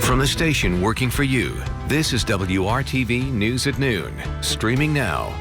From the station working for you, this is WRTV News at Noon, streaming now.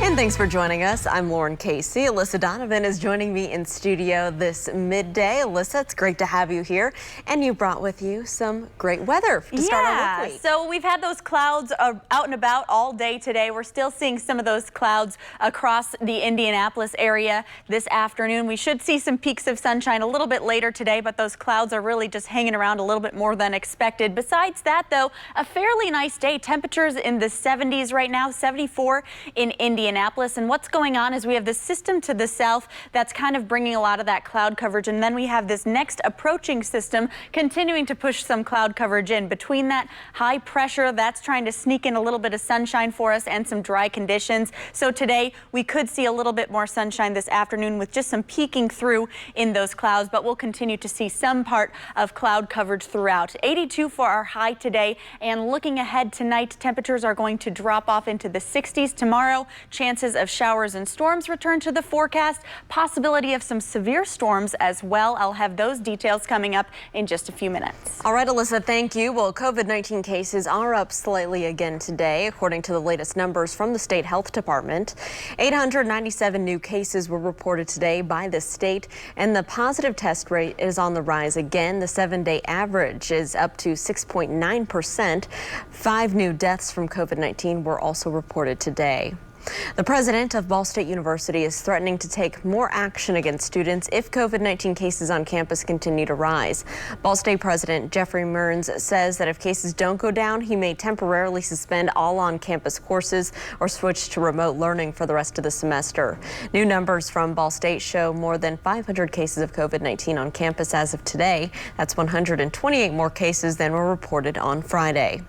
And thanks for joining us. I'm Lauren Casey. Alyssa Donovan is joining me in studio this midday. Alyssa, it's great to have you here. And you brought with you some great weather to start our work week. So we've had those clouds out and about all day today. We're still seeing some of those clouds across the Indianapolis area this afternoon. We should see some peaks of sunshine a little bit later today, but those clouds are really just hanging around a little bit more than expected. Besides that, though, a fairly nice day. Temperatures in the 70s right now, 74 in Indianapolis. And what's going on is we have this system to the south that's kind of bringing a lot of that cloud coverage, and then we have this next approaching system continuing to push some cloud coverage in. Between that high pressure, that's trying to sneak in a little bit of sunshine for us and some dry conditions. So today we could see a little bit more sunshine this afternoon with just some peeking through in those clouds, but we'll continue to see some part of cloud coverage throughout. 82 for our high today, and looking ahead tonight, temperatures are going to drop off into the 60s tomorrow. Chances of showers and storms return to the forecast. Possibility of some severe storms as well. I'll have those details coming up in just a few minutes. All right, Alyssa, thank you. Well, COVID-19 cases are up slightly again today, according to the latest numbers from the state health department. 897 new cases were reported today by the state, and the positive test rate is on the rise again. The 7-day average is up to 6.9%. 5 new deaths from COVID-19 were also reported today. The president of Ball State University is threatening to take more action against students if COVID-19 cases on campus continue to rise. Ball State President Jeffrey Mearns says that if cases don't go down, he may temporarily suspend all on-campus courses or switch to remote learning for the rest of the semester. New numbers from Ball State show more than 500 cases of COVID-19 on campus as of today. That's 128 more cases than were reported on Friday.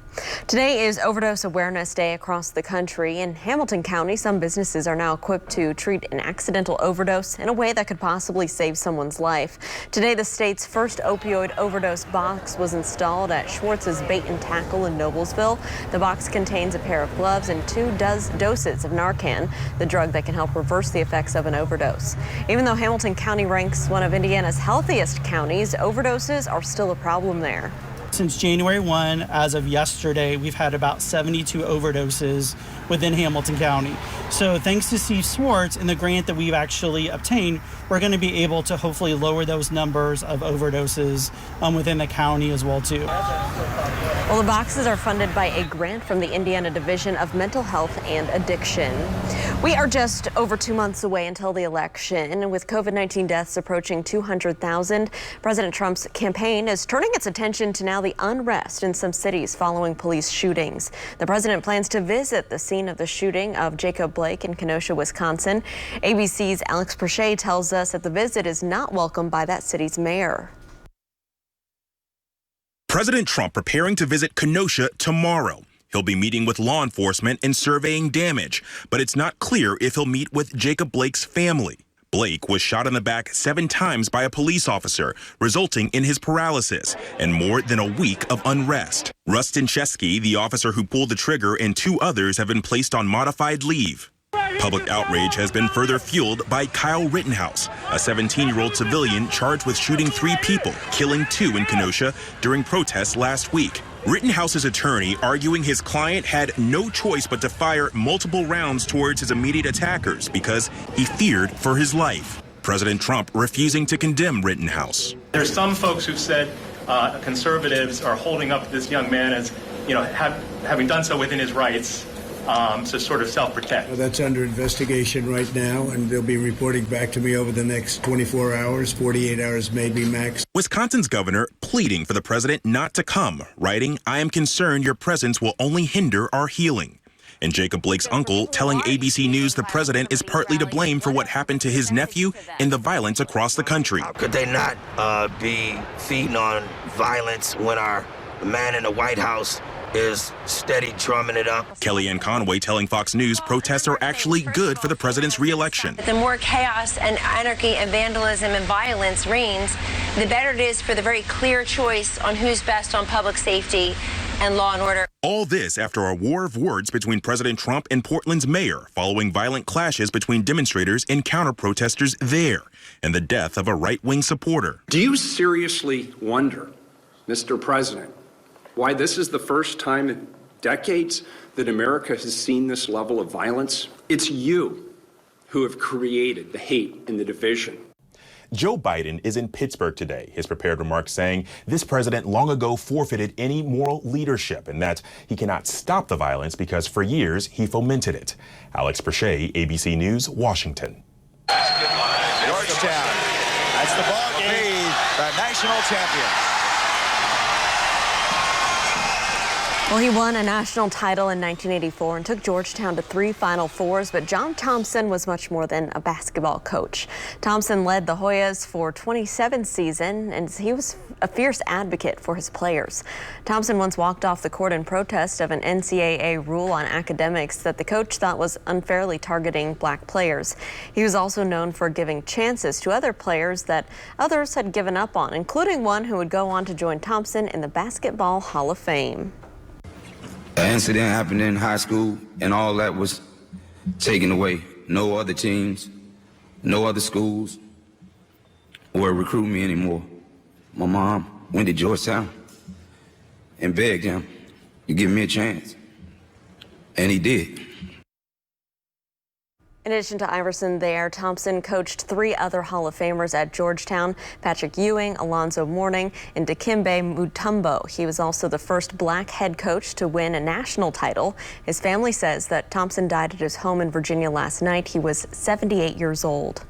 Today is Overdose Awareness Day across the country. In Hamilton County, some businesses are now equipped to treat an accidental overdose in a way that could possibly save someone's life. Today, the state's first opioid overdose box was installed at Schwartz's Bait and Tackle in Noblesville. The box contains a pair of gloves and 2 doses of Narcan, the drug that can help reverse the effects of an overdose. Even though Hamilton County ranks one of Indiana's healthiest counties, overdoses are still a problem there. Since January 1, as of yesterday, we've had about 72 overdoses within Hamilton County. So thanks to Steve Schwartz and the grant that we've actually obtained, we're going to be able to hopefully lower those numbers of overdoses within the county as well, too. Well, the boxes are funded by a grant from the Indiana Division of Mental Health and Addiction. We are just over 2 months away until the election. With COVID-19 deaths approaching 200,000, President Trump's campaign is turning its attention to now the unrest in some cities following police shootings. The president plans to visit the scene of the shooting of Jacob Blake in Kenosha, Wisconsin. ABC's Alex Perche tells us that the visit is not welcomed by that city's mayor. President Trump preparing to visit Kenosha tomorrow. He'll be meeting with law enforcement and surveying damage, but it's not clear if he'll meet with Jacob Blake's family. Blake was shot in the back 7 times by a police officer, resulting in his paralysis and more than a week of unrest. Rustin Chesky, the officer who pulled the trigger, and 2 others have been placed on modified leave. Public outrage has been further fueled by Kyle Rittenhouse, a 17-year-old civilian charged with shooting 3 people, killing 2 in Kenosha during protests last week. Rittenhouse's attorney arguing his client had no choice but to fire multiple rounds towards his immediate attackers because he feared for his life. President Trump refusing to condemn Rittenhouse. There's some folks who've said conservatives are holding up this young man as, having done so within his rights. To sort of self-protect. Well, that's under investigation right now, and they'll be reporting back to me over the next 24 hours, 48 hours maybe max. Wisconsin's governor pleading for the president not to come, writing, "I am concerned your presence will only hinder our healing." And Jacob Blake's uncle telling ABC News the president is partly to blame for what happened to his nephew and the violence across the country. How could they not be feeding on violence when our man in the White House is steady drumming it up? Kellyanne Conway telling Fox News protests are actually good for the president's re-election. The more chaos and anarchy and vandalism and violence reigns, the better it is for the very clear choice on who's best on public safety and law and order. All this after a war of words between President Trump and Portland's mayor following violent clashes between demonstrators and counter-protesters there and the death of a right-wing supporter. Do you seriously wonder Mr. President, why this is the first time in decades that America has seen this level of violence? It's you who have created the hate and the division. Joe Biden is in Pittsburgh today. His prepared remarks saying this president long ago forfeited any moral leadership and that he cannot stop the violence because for years he fomented it. Alex Perche, ABC News, Washington. Georgetown, that's the ball game, the national champions. Well, he won a national title in 1984 and took Georgetown to 3 Final Fours, but John Thompson was much more than a basketball coach. Thompson led the Hoyas for 27 seasons, and he was a fierce advocate for his players. Thompson once walked off the court in protest of an NCAA rule on academics that the coach thought was unfairly targeting black players. He was also known for giving chances to other players that others had given up on, including one who would go on to join Thompson in the Basketball Hall of Fame. An incident happened in high school, and all that was taken away. No other teams, no other schools will recruit me anymore. My mom went to Georgetown and begged him to give me a chance, and he did. In addition to Iverson there, Thompson coached 3 other Hall of Famers at Georgetown: Patrick Ewing, Alonzo Mourning, and Dikembe Mutombo. He was also the first black head coach to win a national title. His family says that Thompson died at his home in Virginia last night. He was 78 years old.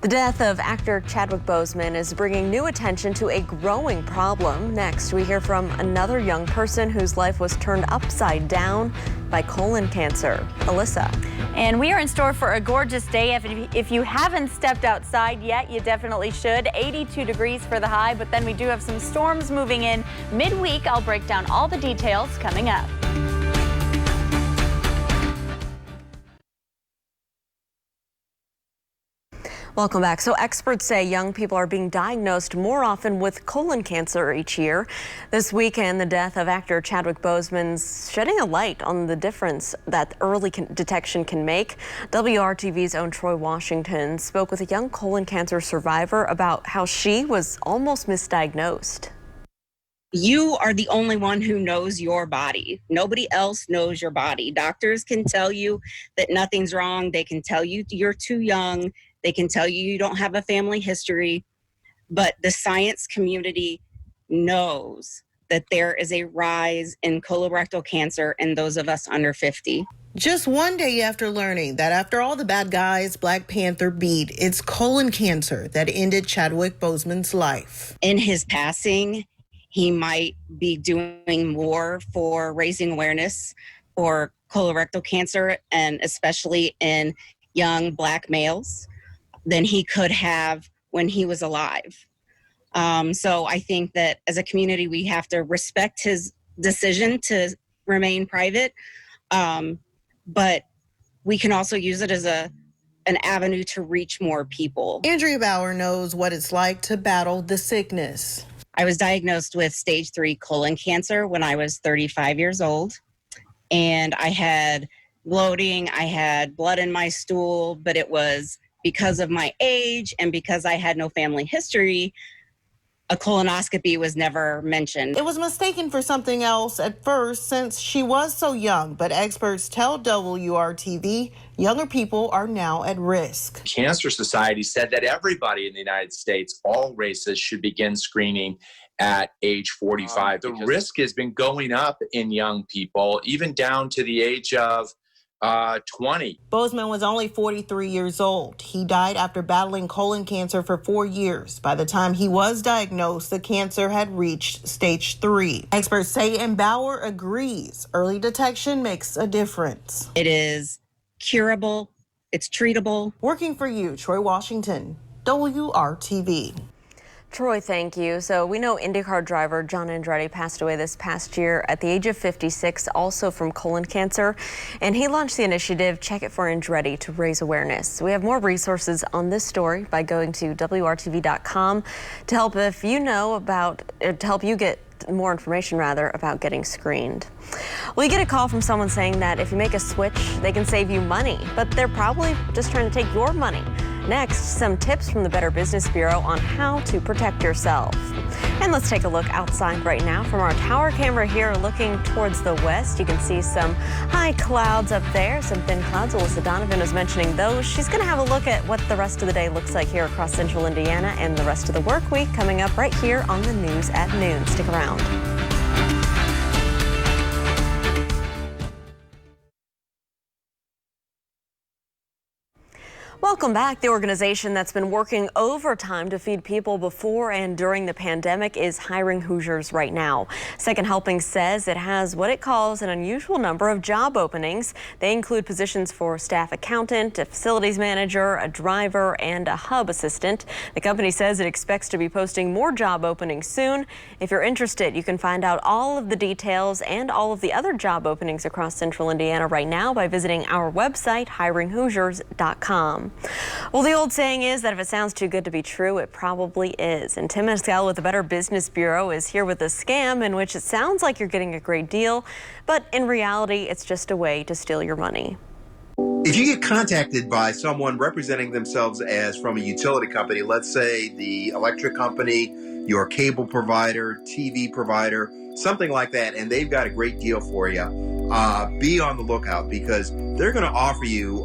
The death of actor Chadwick Boseman is bringing new attention to a growing problem. Next, we hear from another young person whose life was turned upside down by colon cancer. Alyssa. And we are in store for a gorgeous day. If you haven't stepped outside yet, you definitely should. 82 degrees for the high, but then we do have some storms moving in midweek. I'll break down all the details coming up. Welcome back. So experts say young people are being diagnosed more often with colon cancer each year. This weekend, the death of actor Chadwick Boseman's shedding a light on the difference that early detection can make. WRTV's own Troy Washington spoke with a young colon cancer survivor about how she was almost misdiagnosed. You are the only one who knows your body. Nobody else knows your body. Doctors can tell you that nothing's wrong. They can tell you you're too young. They can tell you you don't have a family history, but the science community knows that there is a rise in colorectal cancer in those of us under 50. Just one day after learning that after all the bad guys Black Panther beat, it's colon cancer that ended Chadwick Boseman's life. In his passing, he might be doing more for raising awareness for colorectal cancer, and especially in young Black males, than he could have when he was alive. So I think that as a community, we have to respect his decision to remain private, but we can also use it as an avenue to reach more people. Andrea Bauer knows what it's like to battle the sickness. I was diagnosed with stage 3 colon cancer when I was 35 years old, and I had bloating, I had blood in my stool, but it was because of my age and because I had no family history, a colonoscopy was never mentioned. It was mistaken for something else at first since she was so young, but experts tell WRTV younger people are now at risk. Cancer Society said that everybody in the United States, all races, should begin screening at age 45. The risk has been going up in young people, even down to the age of 20. Boseman was only 43 years old. He died after battling colon cancer for 4 years. By the time he was diagnosed, the cancer had reached stage 3. Experts say, and Bauer agrees, early detection makes a difference. It is curable, it's treatable. Working for you, Troy Washington, WRTV. Troy, thank you. So we know IndyCar driver John Andretti passed away this past year at the age of 56, also from colon cancer. And he launched the initiative Check It for Andretti to raise awareness. We have more resources on this story by going to WRTV.com to help you get more information about getting screened. Well, you get a call from someone saying that if you make a switch, they can save you money, but they're probably just trying to take your money. Next, some tips from the Better Business Bureau on how to protect yourself. And let's take a look outside right now from our tower camera here looking towards the west. You can see some high clouds up there, some thin clouds. Alyssa Donovan was mentioning those. She's going to have a look at what the rest of the day looks like here across central Indiana and the rest of the work week coming up right here on the News at Noon. Stick around. Welcome back. The organization that's been working overtime to feed people before and during the pandemic is hiring Hoosiers right now. Second Helping says it has what it calls an unusual number of job openings. They include positions for staff accountant, a facilities manager, a driver, and a hub assistant. The company says it expects to be posting more job openings soon. If you're interested, you can find out all of the details and all of the other job openings across central Indiana right now by visiting our website, hiringhoosiers.com. Well, the old saying is that if it sounds too good to be true, it probably is. And Tim Escal with the Better Business Bureau is here with a scam in which it sounds like you're getting a great deal, but in reality, it's just a way to steal your money. If you get contacted by someone representing themselves as from a utility company, let's say the electric company, your cable provider, TV provider, something like that, and they've got a great deal for you, be on the lookout because they're going to offer you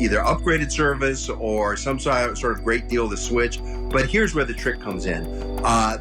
either upgraded service or some sort of great deal to switch. But here's where the trick comes in.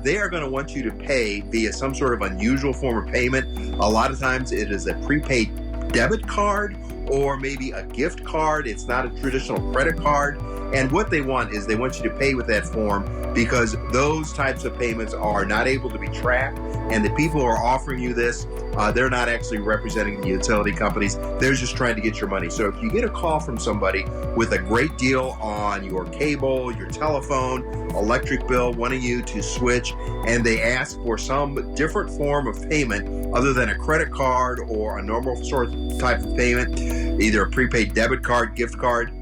They are going to want you to pay via some sort of unusual form of payment. A lot of times it is a prepaid debit card or maybe a gift card. It's not a traditional credit card. And what they want is they want you to pay with that form because those types of payments are not able to be tracked. And the people who are offering you this, they're not actually representing the utility companies. They're just trying to get your money. So if you get a call from somebody with a great deal on your cable, your telephone, electric bill, wanting you to switch, and they ask for some different form of payment other than a credit card or a normal sort of type of payment, either a prepaid debit card, gift card,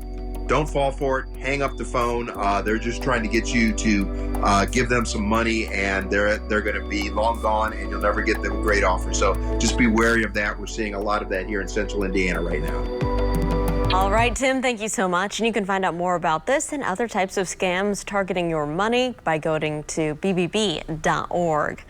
don't fall for it. Hang up the phone. They're just trying to get you to give them some money, and they're going to be long gone, and you'll never get the great offer. So just be wary of that. We're seeing a lot of that here in central Indiana right now. All right, Tim, thank you so much. And you can find out more about this and other types of scams targeting your money by going to bbb.org.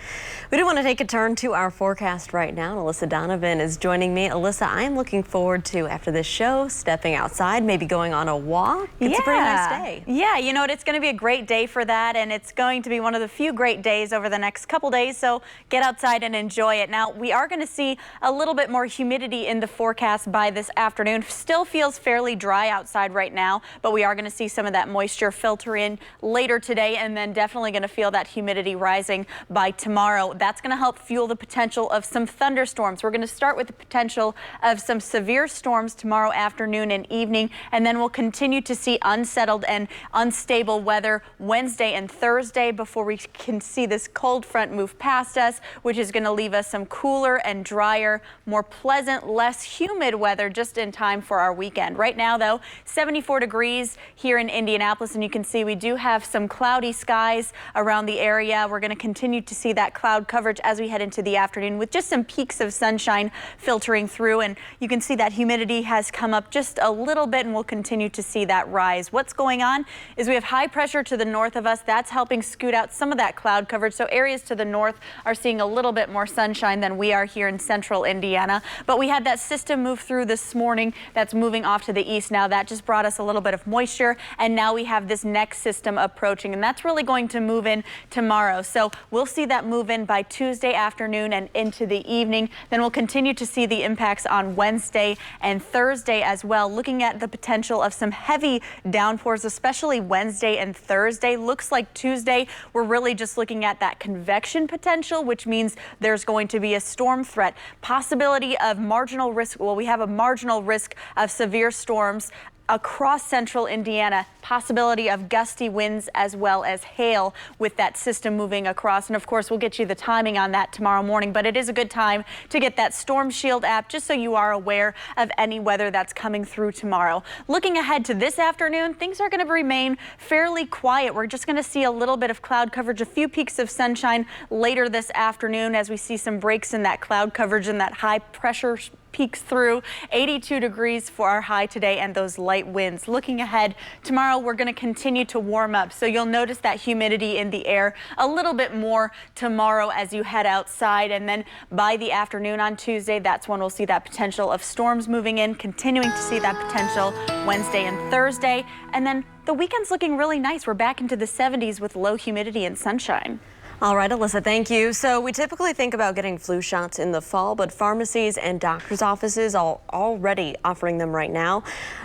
We do want to take a turn to our forecast right now. Alyssa Donovan is joining me. Alyssa, I'm looking forward to, after this show, stepping outside, maybe going on a walk. It's a pretty nice day. Yeah, you know what? It's going to be a great day for that, and it's going to be one of the few great days over the next couple days, so get outside and enjoy it. Now, we are going to see a little bit more humidity in the forecast by this afternoon. Still feels fairly dry outside right now, but we are going to see some of that moisture filter in later today, and then definitely going to feel that humidity rising by tomorrow. That's going to help fuel the potential of some thunderstorms. We're going to start with the potential of some severe storms tomorrow afternoon and evening, and then we'll continue to see unsettled and unstable weather Wednesday and Thursday before we can see this cold front move past us, which is going to leave us some cooler and drier, more pleasant, less humid weather just in time for our weekend. Right now, though, 74 degrees here in Indianapolis, and you can see we do have some cloudy skies around the area. We're going to continue to see that cloud coverage as we head into the afternoon with just some peaks of sunshine filtering through, and you can see that humidity has come up just a little bit, and we'll continue to see that rise. What's going on is we have high pressure to the north of us. That's helping scoot out some of that cloud coverage, so areas to the north are seeing a little bit more sunshine than we are here in central Indiana. But we had that system move through this morning that's moving off to the east now. That just brought us a little bit of moisture, and now we have this next system approaching, and that's really going to move in tomorrow. So we'll see that move in by Tuesday afternoon and into the evening. Then we'll continue to see the impacts on Wednesday and Thursday as well. Looking at the potential of some heavy downpours, especially Wednesday and Thursday. Looks like Tuesday, we're really just looking at that convection potential, which means there's going to be a storm threat. Possibility of marginal risk. Well, we have a marginal risk of severe storms across central Indiana, possibility of gusty winds as well as hail with that system moving across. And of course, we'll get you the timing on that tomorrow morning, but it is a good time to get that Storm Shield app just so you are aware of any weather that's coming through tomorrow. Looking ahead to this afternoon, things are going to remain fairly quiet. We're just going to see a little bit of cloud coverage, a few peaks of sunshine later this afternoon as we see some breaks in that cloud coverage and that high pressure peeks through. 82 degrees for our high today and those light winds. Looking ahead, tomorrow we're going to continue to warm up, so you'll notice that humidity in the air a little bit more tomorrow as you head outside, and then by the afternoon on Tuesday, that's when we'll see that potential of storms moving in, continuing to see that potential Wednesday and Thursday, and then the weekend's looking really nice. We're back into the 70s with low humidity and sunshine. All right, Alyssa, thank you. So we typically think about getting flu shots in the fall, but pharmacies and doctors' offices are already offering them right now.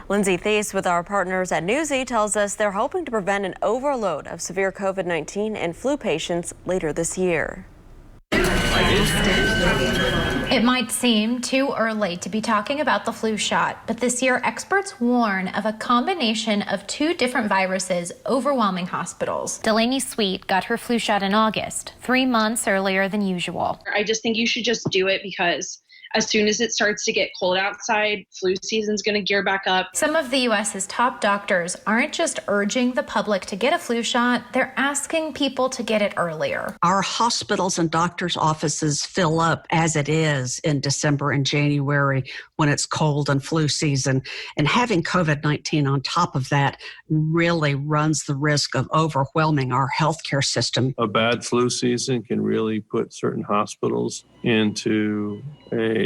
Lindsay Thies with our partners at Newsy tells us they're hoping to prevent an overload of severe COVID-19 and flu patients later this year. It might seem too early to be talking about the flu shot, but this year experts warn of a combination of two different viruses overwhelming hospitals. Delaney Sweet got her flu shot in August, 3 months earlier than usual. I just think you should just do it because as soon as it starts to get cold outside, flu season's going to gear back up. Some of the U.S.'s top doctors aren't just urging the public to get a flu shot, they're asking people to get it earlier. Our hospitals and doctors' offices fill up as it is in December and January when it's cold and flu season. And having COVID-19 on top of that really runs the risk of overwhelming our healthcare system. A bad flu season can really put certain hospitals into a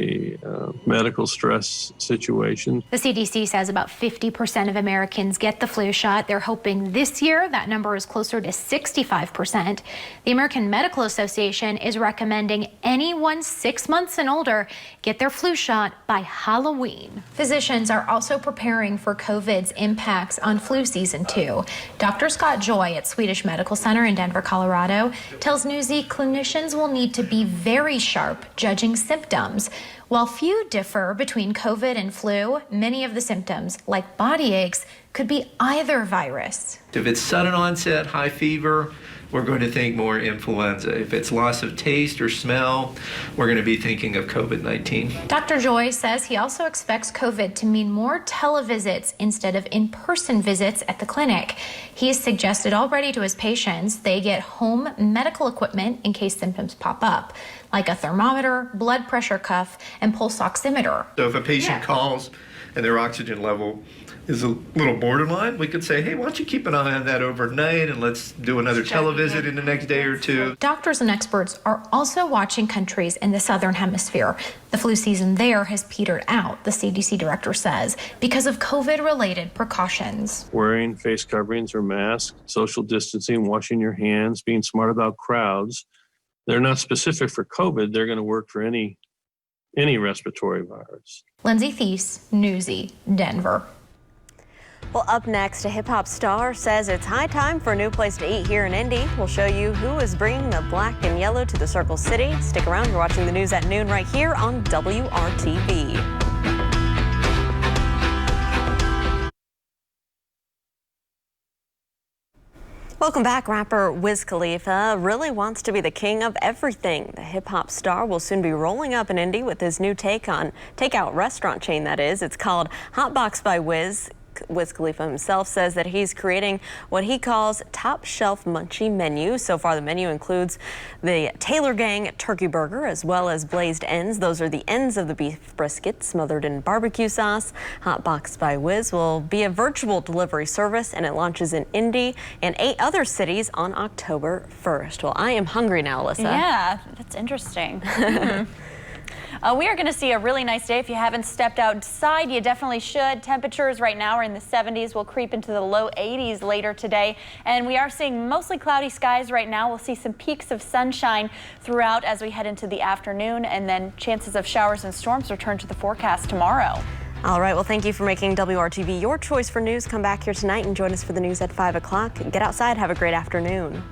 medical stress situation. The CDC says about 50% of Americans get the flu shot. They're hoping this year that number is closer to 65%. The American Medical Association is recommending anyone 6 months and older get their flu shot by Halloween. Physicians are also preparing for COVID's impacts on flu season too. Dr. Scott Joy at Swedish Medical Center in Denver, Colorado, tells Newsy clinicians will need to be very sharp judging symptoms. While few differ between COVID and flu, many of the symptoms, like body aches, could be either virus. If it's sudden onset, high fever, we're going to think more influenza. If it's loss of taste or smell, we're going to be thinking of COVID-19. Dr. Joy says he also expects COVID to mean more televisits instead of in-person visits at the clinic. He has suggested already to his patients they get home medical equipment in case symptoms pop up, like a thermometer, blood pressure cuff, and pulse oximeter. So if a patient calls and their oxygen level is a little borderline, we could say, hey, why don't you keep an eye on that overnight and let's do another televisit in the next day or two. Doctors and experts are also watching countries in the southern hemisphere. The flu season there has petered out, the CDC director says, because of COVID-related precautions. Wearing face coverings or masks, social distancing, washing your hands, being smart about crowds. They're not specific for COVID. They're going to work for any respiratory virus. Lindsay Thies, Newsy, Denver. Well, up next, a hip-hop star says it's high time for a new place to eat here in Indy. We'll show you who is bringing the black and yellow to the Circle City. Stick around. You're watching the news at noon right here on WRTV. Welcome back. Rapper Wiz Khalifa really wants to be the king of everything. The hip-hop star will soon be rolling up in Indy with his new takeout restaurant chain, that is. It's called Hotbox by Wiz. Wiz Khalifa himself says that he's creating what he calls top shelf munchie menu. So far, the menu includes the Taylor Gang turkey burger as well as blazed ends. Those are the ends of the beef brisket smothered in barbecue sauce. Hotbox by Wiz will be a virtual delivery service, and it launches in Indy and 8 other cities on October 1st. Well, I am hungry now, Alyssa. Yeah, that's interesting. We are going to see a really nice day. If you haven't stepped outside, you definitely should. Temperatures right now are in the 70s. We'll creep into the low 80s later today. And we are seeing mostly cloudy skies right now. We'll see some peaks of sunshine throughout as we head into the afternoon. And then chances of showers and storms return to the forecast tomorrow. All right. Well, thank you for making WRTV your choice for news. Come back here tonight and join us for the news at 5 o'clock. Get outside. Have a great afternoon.